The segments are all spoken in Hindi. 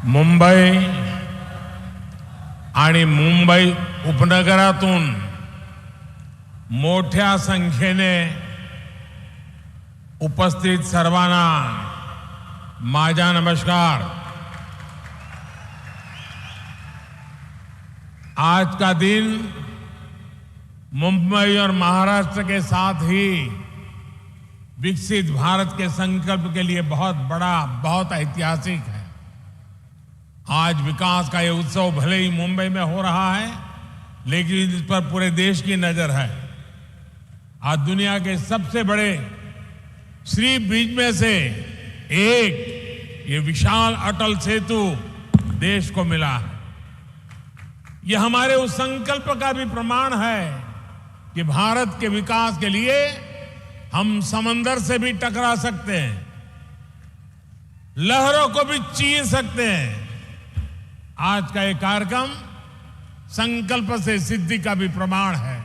मुंबई आणि मुंबई उपनगरातून मोठ्या संख्येने उपस्थित सर्वांना माझा नमस्कार। आज का दिन मुंबई और महाराष्ट्र के साथ ही विकसित भारत के संकल्प के लिए बहुत बड़ा, बहुत ऐतिहासिक है। आज विकास का ये उत्सव भले ही मुंबई में हो रहा है, लेकिन इस पर पूरे देश की नजर है। आज दुनिया के सबसे बड़े सी ब्रिज में से एक ये विशाल अटल सेतु देश को मिला है। ये हमारे उस संकल्प का भी प्रमाण है कि भारत के विकास के लिए हम समंदर से भी टकरा सकते हैं, लहरों को भी चीर सकते हैं। आज का ये कार्यक्रम संकल्प से सिद्धि का भी प्रमाण है।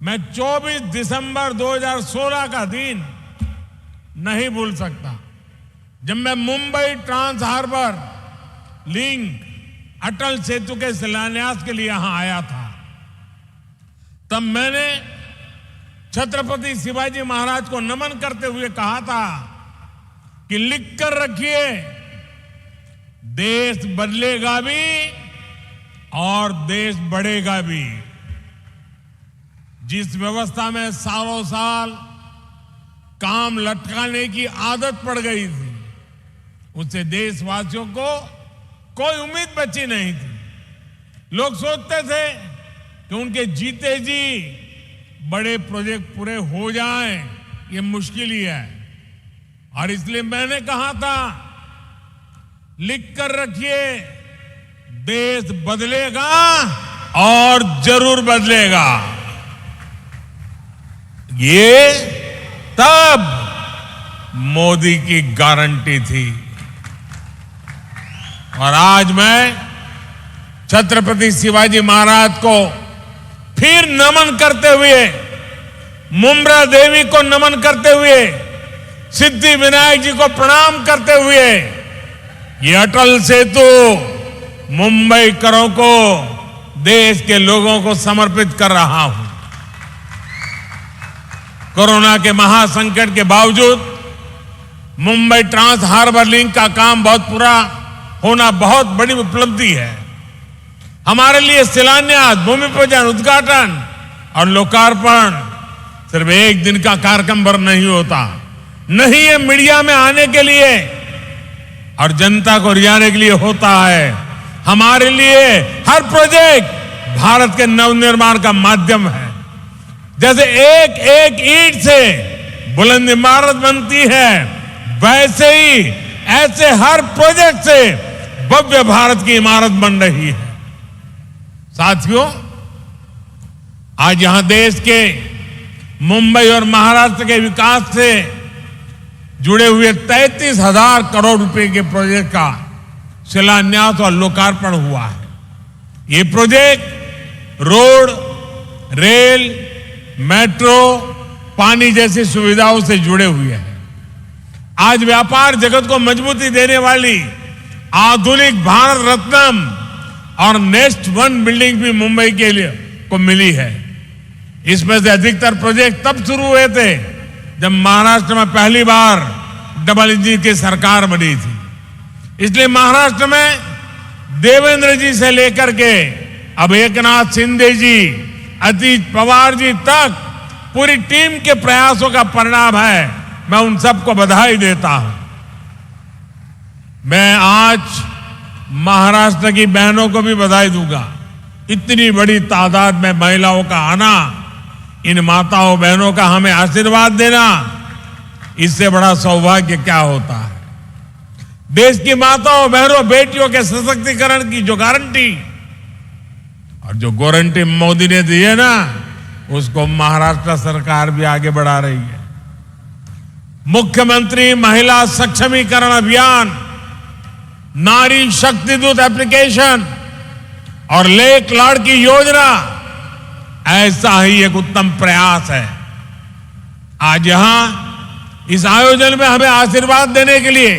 मैं 24 दिसंबर 2016 का दिन नहीं भूल सकता, जब मैं Mumbai trans harbour link Atal Setu के शिलान्यास के लिए यहां आया था। तब मैंने छत्रपति शिवाजी महाराज को नमन करते हुए कहा था कि लिख कर रखिए, देश बदलेगा भी और देश बढ़ेगा भी। जिस व्यवस्था में सालों साल काम लटकाने की आदत पड़ गई थी, उससे देशवासियों को कोई उम्मीद बची नहीं थी। लोग सोचते थे कि उनके जीते जी बड़े प्रोजेक्ट पूरे हो जाएं, ये मुश्किल ही है। और इसलिए मैंने कहा था, लिख कर रखिए, देश बदलेगा और जरूर बदलेगा। ये तब मोदी की गारंटी थी। और आज मैं छत्रपति शिवाजी महाराज को फिर नमन करते हुए, मुम्बरा देवी को नमन करते हुए, सिद्धि विनायक जी को प्रणाम करते हुए ये अटल सेतु मुंबईकरों को, देश के लोगों को समर्पित कर रहा हूं। कोरोना के महासंकट के बावजूद मुंबई ट्रांस हार्बर लिंक का काम बहुत पूरा होना बहुत बड़ी उपलब्धि है। हमारे लिए शिलान्यास, भूमि पूजन, उद्घाटन और लोकार्पण सिर्फ एक दिन का कार्यक्रम भर नहीं होता। नहीं, ये मीडिया में आने के लिए और जनता को रिझाने के लिए होता है। हमारे लिए हर प्रोजेक्ट भारत के नवनिर्माण का माध्यम है। जैसे एक एक ईंट से बुलंद इमारत बनती है, वैसे ही ऐसे हर प्रोजेक्ट से भव्य भारत की इमारत बन रही है। साथियों, आज यहां देश के मुंबई और महाराष्ट्र के विकास से जुड़े हुए 33,000 करोड़ रुपए के प्रोजेक्ट का शिलान्यास और लोकार्पण हुआ है। ये प्रोजेक्ट रोड, रेल, मेट्रो, पानी जैसी सुविधाओं से जुड़े हुए हैं। आज व्यापार जगत को मजबूती देने वाली आधुनिक भारत रत्न और नेक्स्ट वन बिल्डिंग भी मुंबई के लिए को मिली है। इसमें से अधिकतर प्रोजेक्ट तब शुरू हुए थे जब महाराष्ट्र में पहली बार डबल इंजन की सरकार बनी थी। इसलिए महाराष्ट्र में देवेंद्र जी से लेकर के अब एकनाथ शिंदे जी, अजीत पवार जी तक पूरी टीम के प्रयासों का परिणाम है। मैं उन सबको बधाई देता हूं। मैं आज महाराष्ट्र की बहनों को भी बधाई दूंगा। इतनी बड़ी तादाद में महिलाओं का आना, इन माताओं बहनों का हमें आशीर्वाद देना, इससे बड़ा सौभाग्य क्या होता है। देश की माताओं बहनों बेटियों के सशक्तिकरण की जो गारंटी और जो गारंटी मोदी ने दी है ना, उसको महाराष्ट्र सरकार भी आगे बढ़ा रही है। मुख्यमंत्री महिला सक्षमीकरण अभियान, नारी शक्ति दूत एप्लीकेशन और लेक लाड़की योजना ऐसा ही एक उत्तम प्रयास है। आज यहां इस आयोजन में हमें आशीर्वाद देने के लिए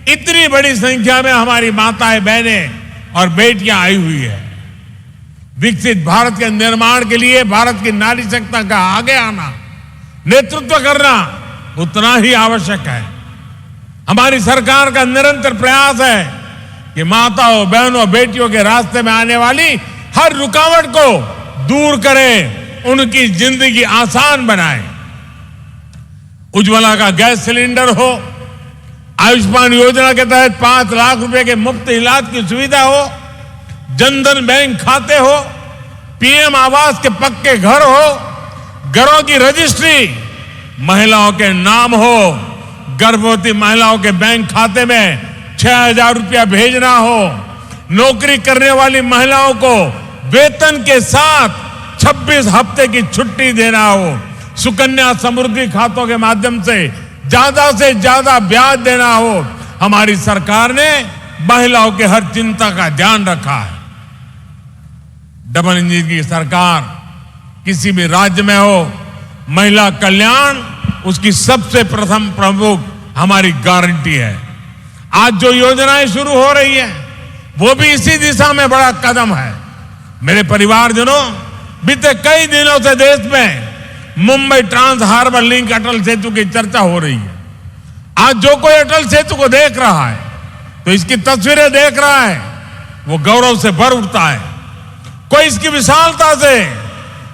इतनी बड़ी संख्या में हमारी माताएं, बहनें और बेटियां आई हुई है। विकसित भारत के निर्माण के लिए भारत की नारी शक्ति का आगे आना, नेतृत्व करना उतना ही आवश्यक है। हमारी सरकार का निरंतर प्रयास है कि माताओं, बहनों, बेटियों के रास्ते में आने वाली हर रुकावट को दूर करें, उनकी जिंदगी आसान बनाएं। उज्ज्वला का गैस सिलेंडर हो, आयुष्मान योजना के तहत 5 लाख रुपए के मुफ्त इलाज की सुविधा हो, जनधन बैंक खाते हो, पीएम आवास के पक्के घर हो, घरों की रजिस्ट्री महिलाओं के नाम हो, गर्भवती महिलाओं के बैंक खाते में 6,000 रुपया भेजना हो, नौकरी करने वाली महिलाओं को वेतन के साथ 26 हफ्ते की छुट्टी देना हो, सुकन्या समृद्धि खातों के माध्यम से ज्यादा ब्याज देना हो, हमारी सरकार ने महिलाओं के हर चिंता का ध्यान रखा है। डबल इंजन की सरकार किसी भी राज्य में हो, महिला कल्याण उसकी सबसे प्रथम प्रमुख हमारी गारंटी है। आज जो योजनाएं शुरू हो रही है वो भी इसी दिशा में बड़ा कदम है। मेरे परिवारजनों, बीते कई दिनों से देश में Mumbai trans harbour link Atal Setu की चर्चा हो रही है। आज जो कोई अटल सेतु को देख रहा है, तो इसकी तस्वीरें देख रहा है, वो गौरव से भर उठता है। कोई इसकी विशालता से,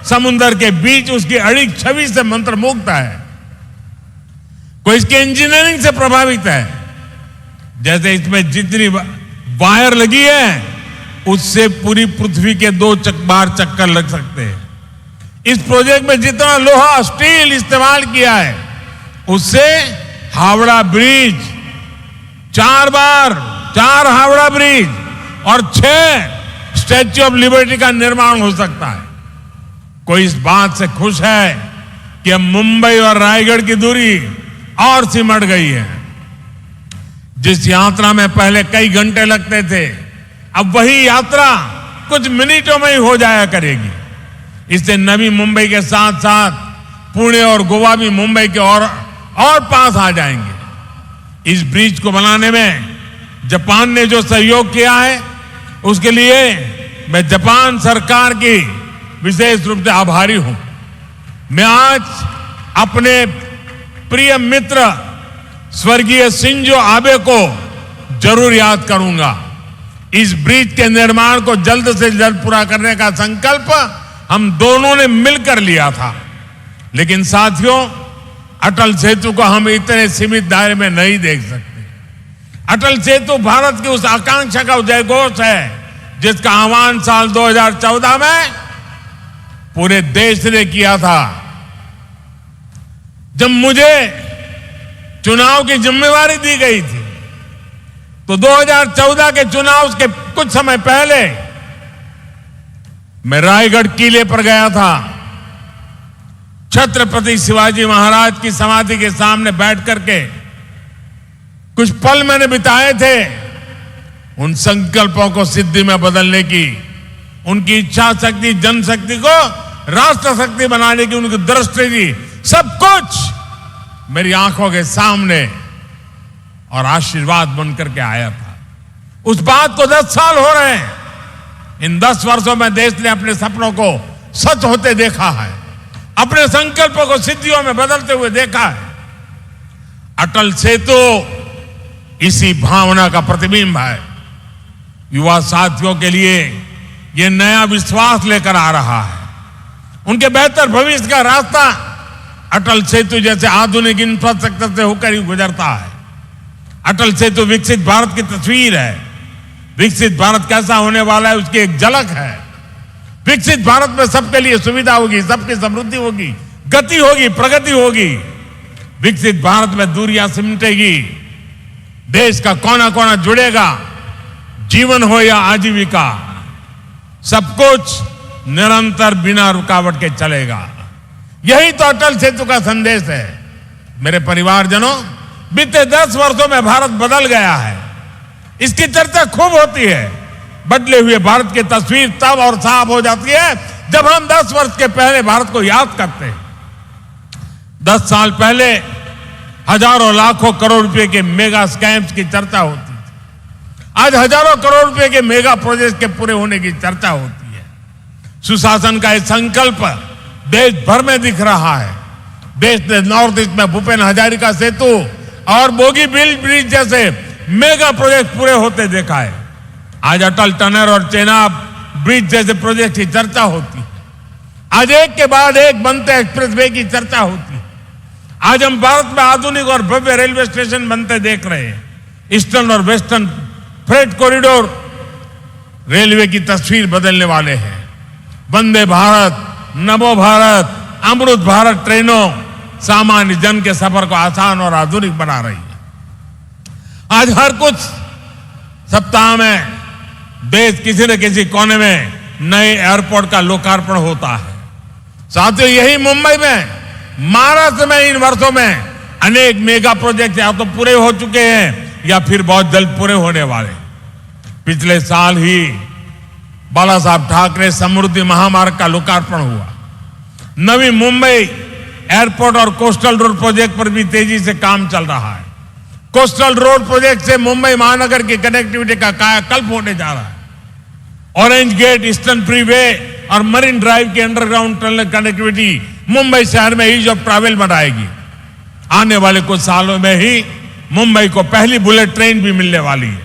समुद्र के बीच उसकी अड़िग छवि से मंत्रमुग्ध है, कोई इसकी इंजीनियरिंग से प्रभावित है। जैसे इसमें जितनी वायर लगी है, उससे पूरी पृथ्वी के 2 बार चक्कर लग सकते हैं। इस प्रोजेक्ट में जितना लोहा, स्टील इस्तेमाल किया है, उससे हावड़ा ब्रिज 4 हावड़ा ब्रिज और 6 स्टैच्यू ऑफ लिबर्टी का निर्माण हो सकता है। कोई इस बात से खुश है कि अब मुंबई और रायगढ़ की दूरी और सिमट गई है। जिस यात्रा में पहले कई घंटे लगते थे, अब वही यात्रा कुछ मिनटों में ही हो जाया करेगी। इससे नवी मुंबई के साथ साथ पुणे और गोवा भी मुंबई के और पास आ जाएंगे। इस ब्रिज को बनाने में जापान ने जो सहयोग किया है, उसके लिए मैं जापान सरकार की विशेष रूप से आभारी हूं। मैं आज अपने प्रिय मित्र स्वर्गीय शिंजो आबे को जरूर याद करूंगा। इस ब्रिज के निर्माण को जल्द से जल्द पूरा करने का संकल्प हम दोनों ने मिलकर लिया था। लेकिन साथियों, अटल सेतु को हम इतने सीमित दायरे में नहीं देख सकते। अटल सेतु भारत की उस आकांक्षा का जयघोष है जिसका आह्वान साल 2014 में पूरे देश ने किया था। जब मुझे चुनाव की जिम्मेवारी दी गई थी, तो 2014 के चुनाव के कुछ समय पहले मैं रायगढ़ किले पर गया था। छत्रपति शिवाजी महाराज की समाधि के सामने बैठ करके कुछ पल मैंने बिताए थे उन संकल्पों को सिद्धि में बदलने की, उनकी इच्छा शक्ति, जनशक्ति को राष्ट्र शक्ति बनाने की उनकी दृष्टि थी। सब कुछ मेरी आंखों के सामने और आशीर्वाद बनकर के आया था। उस बात को 10 साल हो रहे हैं। इन 10 वर्षों में देश ने अपने सपनों को सच होते देखा है, अपने संकल्पों को सिद्धियों में बदलते हुए देखा है। अटल सेतु इसी भावना का प्रतिबिंब है। युवा साथियों के लिए यह नया विश्वास लेकर आ रहा है। उनके बेहतर भविष्य का रास्ता अटल सेतु जैसे आधुनिक इंफ्रास्ट्रक्चर से होकर ही गुजरता है। अटल सेतु विकसित भारत की तस्वीर है। विकसित भारत कैसा होने वाला है उसकी एक झलक है। विकसित भारत में सबके लिए सुविधा होगी, सबकी समृद्धि होगी, गति होगी, प्रगति होगी। विकसित भारत में दूरियां सिमटेगी, देश का कोना कोना जुड़ेगा, जीवन हो या आजीविका, सब कुछ निरंतर बिना रुकावट के चलेगा। यही तो अटल सेतु का संदेश है। मेरे परिवारजनों, बीते 10 वर्षों में भारत बदल गया है। इसकी चर्चा खूब होती है। बदले हुए भारत की तस्वीर तब और साफ हो जाती है जब हम 10 वर्ष के पहले भारत को याद करते हैं। 10 साल पहले हजारों लाखों करोड़ रुपए के मेगा स्कैम्स की चर्चा होती थी। आज हजारों करोड़ रुपए के मेगा प्रोजेक्ट के पूरे होने की चर्चा होती है। सुशासन का एक संकल्प देश भर में दिख रहा है। देश ने नॉर्थ ईस्ट में भूपेन हजारिका सेतु और बोगीबील ब्रिज जैसे मेगा प्रोजेक्ट पूरे होते देखा है। आज अटल टनल और चेनाब ब्रिज जैसे प्रोजेक्ट की चर्चा होती है। आज एक के बाद एक बनते एक्सप्रेसवे की चर्चा होती है। आज हम भारत में आधुनिक और भव्य रेलवे स्टेशन बनते देख रहे हैं। ईस्टर्न और वेस्टर्न फ्रेट कॉरिडोर रेलवे की तस्वीर बदलने वाले हैं। वंदे भारत, नमो भारत, अमृत भारत ट्रेनों सामान्य जन के सफर को आसान और आधुनिक बना रही है। आज हर कुछ सप्ताह में देश किसी न किसी कोने में नए एयरपोर्ट का लोकार्पण होता है। साथियों, यही मुंबई में, महाराष्ट्र में इन वर्षों में अनेक मेगा प्रोजेक्ट या तो पूरे हो चुके हैं या फिर बहुत जल्द पूरे होने वाले। पिछले साल ही बाला साहब ठाकरे समृद्धि महामार्ग का लोकार्पण हुआ। नवी मुंबई एयरपोर्ट और कोस्टल रोड प्रोजेक्ट पर भी तेजी से काम चल रहा है। कोस्टल रोड प्रोजेक्ट से मुंबई महानगर की कनेक्टिविटी का कायाकल्प होने जा रहा है। ऑरेंज गेट, ईस्टर्न फ्रीवे और मरीन ड्राइव की अंडरग्राउंड टनल कनेक्टिविटी मुंबई शहर में ईज ऑफ ट्रैवल बनाएगी। आने वाले कुछ सालों में ही मुंबई को पहली बुलेट ट्रेन भी मिलने वाली है।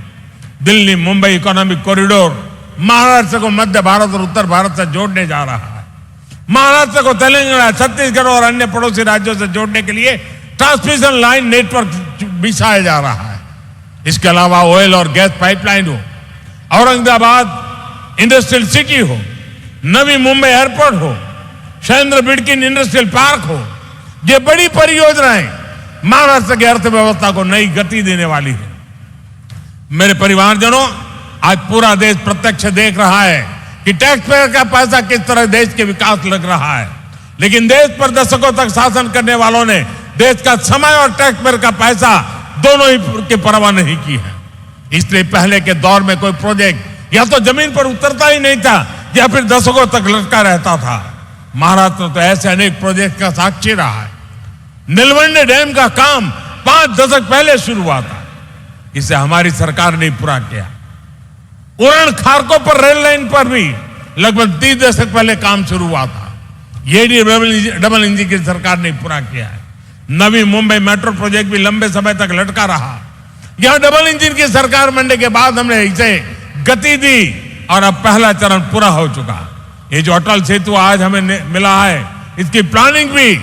दिल्ली मुंबई इकोनॉमिक कॉरिडोर महाराष्ट्र को मध्य भारत और उत्तर भारत से जोड़ने जा रहा है। महाराष्ट्र को तेलंगाना, छत्तीसगढ़ और अन्य पड़ोसी राज्यों से जोड़ने के लिए ट्रांसमिशन लाइन नेटवर्क बिछाया जा रहा है। इसके अलावा ऑयल और गैस पाइपलाइन हो, औरंगाबाद इंडस्ट्रियल सिटी हो, नवी मुंबई एयरपोर्ट हो, शैलेंद्र बिडकिन इंडस्ट्रियल पार्क हो, ये बड़ी परियोजनाएं महाराष्ट्र की अर्थव्यवस्था को नई गति देने वाली है। मेरे परिवारजनों, आज पूरा देश प्रत्यक्ष देख रहा है कि टैक्स पेयर का पैसा किस तरह देश के विकास लग रहा है। लेकिन देश पर दशकों तक शासन करने वालों ने देश का समय और टैक्स पेयर का पैसा दोनों ही की परवाह नहीं की है। इसलिए पहले के दौर में कोई प्रोजेक्ट या तो जमीन पर उतरता ही नहीं था या फिर दशकों तक लटका रहता था। महाराष्ट्र तो ऐसे अनेक प्रोजेक्ट का साक्षी रहा है। नीलवंडे डैम का काम 5 दशक पहले शुरू हुआ था, इसे हमारी सरकार ने पूरा किया। उरण खारकोपर रेल लाइन पर भी लगभग 30 दशक पहले काम शुरू हुआ था, ये डबल इंजन की सरकार ने पूरा किया है। नवी मुंबई मेट्रो प्रोजेक्ट भी लंबे समय तक लटका रहा। यहां डबल इंजन की सरकार बनने के बाद हमने इसे गति दी और अब पहला चरण पूरा हो चुका। ये जो अटल सेतु आज हमें मिला है, इसकी प्लानिंग भी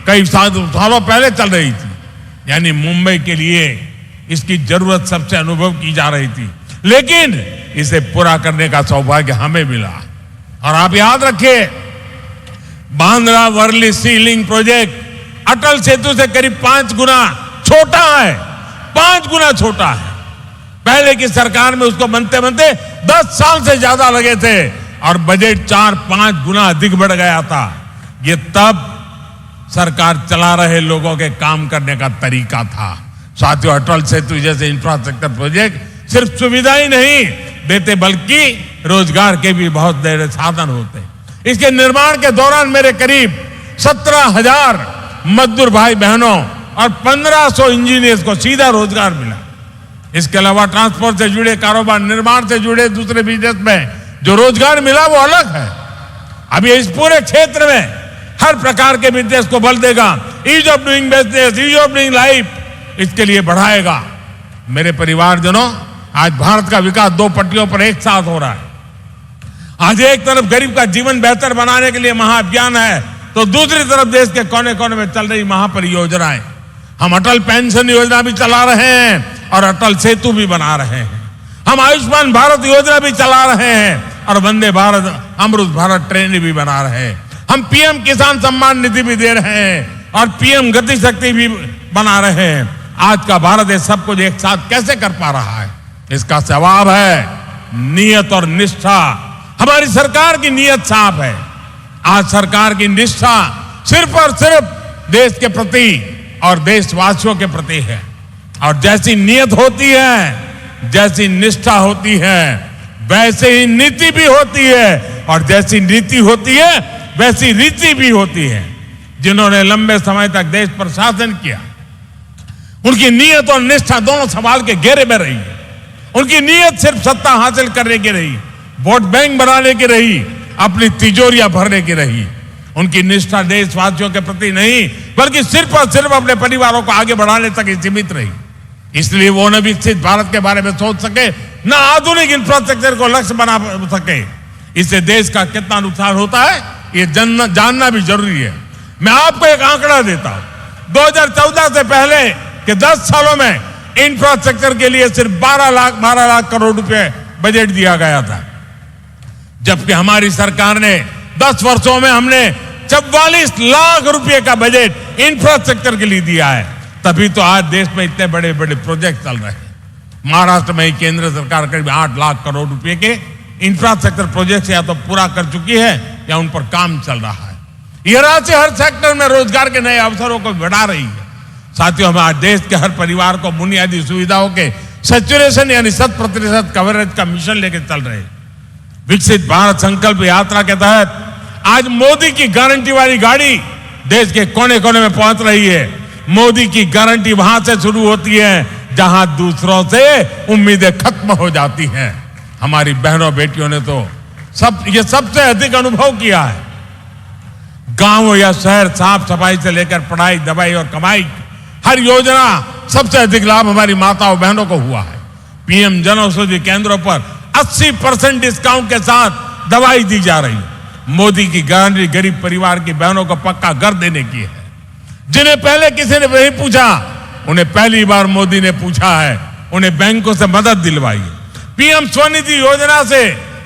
कई सालों पहले चल रही थी। यानी मुंबई के लिए इसकी जरूरत सबसे अनुभव की जा रही थी, लेकिन इसे पूरा करने का सौभाग्य हमें मिला। और आप याद रखिए, बांद्रा वर्ली सी लिंक प्रोजेक्ट अटल सेतु से करीब 5 गुना छोटा है। 5 गुना छोटा है। पहले की सरकार में उसको बनते बनते 10 साल से ज्यादा लगे थे और बजट 4-5 गुना अधिक बढ़ गया था। ये तब सरकार चला रहे लोगों के काम करने का तरीका था। साथियों, अटल सेतु जैसे इंफ्रास्ट्रक्चर प्रोजेक्ट सिर्फ सुविधा ही नहीं देते बल्कि रोजगार के भी बहुत बड़े साधन होते। इसके निर्माण के दौरान मेरे करीब 17,000 मजदूर भाई बहनों और 1,500 इंजीनियर्स को सीधा रोजगार मिला। इसके अलावा ट्रांसपोर्ट से जुड़े कारोबार, निर्माण से जुड़े दूसरे बिजनेस में जो रोजगार मिला वो अलग है। अभी इस पूरे क्षेत्र में हर प्रकार के बिजनेस को बल देगा। Ease of doing business, ease of doing life, इसके लिए बढ़ाएगा। मेरे परिवारजनों, आज भारत का विकास 2 पटरियों पर एक साथ हो रहा है। आज एक तरफ गरीब का जीवन बेहतर बनाने के लिए महाअभियान है, तो दूसरी तरफ देश के कोने कोने में चल रही महापरियोजनाएं। हम अटल पेंशन योजना भी चला रहे हैं और अटल सेतु भी बना रहे हैं। हम आयुष्मान भारत योजना भी चला रहे हैं और वंदे भारत, अमृत भारत ट्रेन भी बना रहे हैं। हम पीएम किसान सम्मान निधि भी दे रहे हैं और पीएम गति शक्ति भी बना रहे हैं। आज का भारत ये सब कुछ एक साथ कैसे कर पा रहा है? इसका जवाब है नियत और निष्ठा। हमारी सरकार की नियत साफ है। आज सरकार की निष्ठा सिर्फ और सिर्फ देश के प्रति और देशवासियों के प्रति है। और जैसी नियत होती है, जैसी निष्ठा होती है, वैसे ही नीति भी होती है और जैसी नीति होती है वैसी रीति भी होती है। जिन्होंने लंबे समय तक देश पर शासन किया, उनकी नीयत और निष्ठा दोनों सवाल के घेरे में रही। उनकी नीयत सिर्फ सत्ता हासिल करने की रही, वोट बैंक बनाने की रही, अपनी तिजोरियां भरने की रही। उनकी निष्ठा देशवासियों के प्रति नहीं, बल्कि सिर्फ और सिर्फ अपने परिवारों को आगे बढ़ाने तक ही सीमित रही। इसलिए वो न विकसित भारत के बारे में सोच सके, न आधुनिक इंफ्रास्ट्रक्चर को लक्ष्य बना सके। इससे देश का कितना नुकसान होता है ये जानना भी जरूरी है। मैं आपको एक आंकड़ा देता हूं। 2014 से पहले के 10 सालों में इंफ्रास्ट्रक्चर के लिए सिर्फ 12 लाख करोड़ रुपए बजट दिया गया था, जबकि हमारी सरकार ने 10 वर्षों में हमने 44 लाख रुपए का बजट इंफ्रास्ट्रक्चर के लिए दिया है। तभी तो आज देश में इतने बड़े बड़े प्रोजेक्ट चल रहे हैं। महाराष्ट्र में ही केंद्र सरकार करीब 8 लाख करोड़ रुपए के इंफ्रास्ट्रक्चर प्रोजेक्ट या तो पूरा कर चुकी है या उन पर काम चल रहा है। यह राशि हर सेक्टर में रोजगार के नए अवसरों को बढ़ा रही है। साथियों, हम आज देश के हर परिवार को बुनियादी सुविधाओं के सैचुरेशन यानी 100% कवरेज का मिशन लेकर चल रहे हैं। विकसित भारत संकल्प यात्रा के तहत आज मोदी की गारंटी वाली गाड़ी देश के कोने कोने में पहुंच रही है। मोदी की गारंटी वहां से शुरू होती है जहां दूसरों से उम्मीदें खत्म हो जाती हैं। हमारी बहनों बेटियों ने तो ये सबसे अधिक अनुभव किया है। गांव या शहर, साफ सफाई से लेकर पढ़ाई, दवाई और कमाई, हर योजना सबसे अधिक लाभ हमारी माताओं बहनों को हुआ है। पीएम जन औषधि केंद्रों पर 80% डिस्काउंट के साथ दवाई दी जा रही है। मोदी की गारंटी गरीब परिवार की बहनों को पक्का घर देने की है। जिन्हें पहले किसी ने नहीं पूछा, उन्हें पहली बार मोदी ने पूछा है। उन्हें बैंकों से मदद दिलवाई है। पीएम स्वनिधि योजना से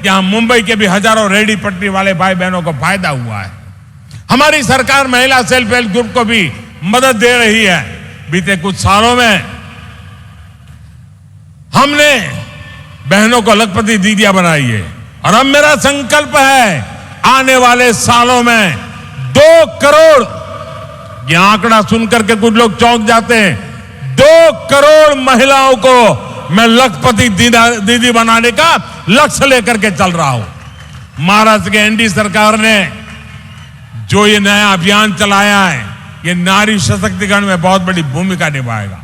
यहां मुंबई के भी हजारों रेहड़ी पटरी वाले भाई बहनों को फायदा हुआ है। हमारी सरकार महिला सेल्फ हेल्प ग्रुप को भी मदद दे रही है। बीते कुछ सालों में हमने बहनों को लखपति दीदियां बनाई है और अब मेरा संकल्प है आने वाले सालों में 2 करोड़, यह आंकड़ा सुनकर के कुछ लोग चौंक जाते हैं, 2 करोड़ महिलाओं को मैं लखपति दीदी बनाने का लक्ष्य लेकर के चल रहा हूं। महाराष्ट्र के एनडीए सरकार ने जो ये नया अभियान चलाया है, ये नारी सशक्तिकरण में बहुत बड़ी भूमिका निभाएगा।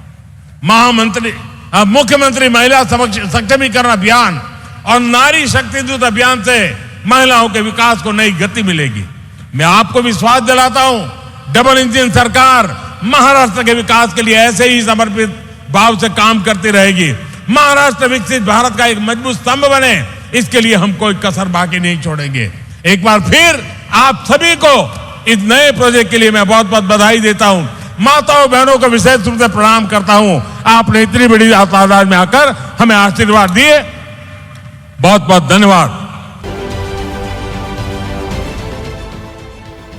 मुख्यमंत्री महिला सक्षमीकरण अभियान और नारी शक्ति दूत अभियान से महिलाओं के विकास को नई गति मिलेगी। मैं आपको विश्वास दिलाता हूं, डबल इंजन सरकार महाराष्ट्र के विकास के लिए ऐसे ही समर्पित भाव से काम करती रहेगी। महाराष्ट्र विकसित भारत का एक मजबूत स्तंभ बने, इसके लिए हम कोई कसर बाकी नहीं छोड़ेंगे। एक बार फिर आप सभी को इस नए प्रोजेक्ट के लिए मैं बहुत बहुत बधाई देता हूं। माताओं बहनों को विशेष रूप से प्रणाम करता हूं। आपने इतनी बड़ी तादाद में आकर हमें आशीर्वाद दिए, बहुत बहुत धन्यवाद।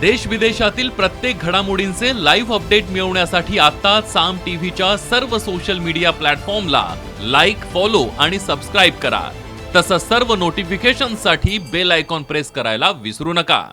देश विदेशातील प्रत्येक घडामोडींचे लाईव्ह अपडेट मिळवण्यासाठी आता साम टीव्हीच्या सर्व सोशल मीडिया प्लॅटफॉर्मला लाईक, फॉलो आणि सबस्क्राईब करा। तसंच सर्व नोटिफिकेशनसाठी बेल आयकॉन प्रेस करायला विसरू नका।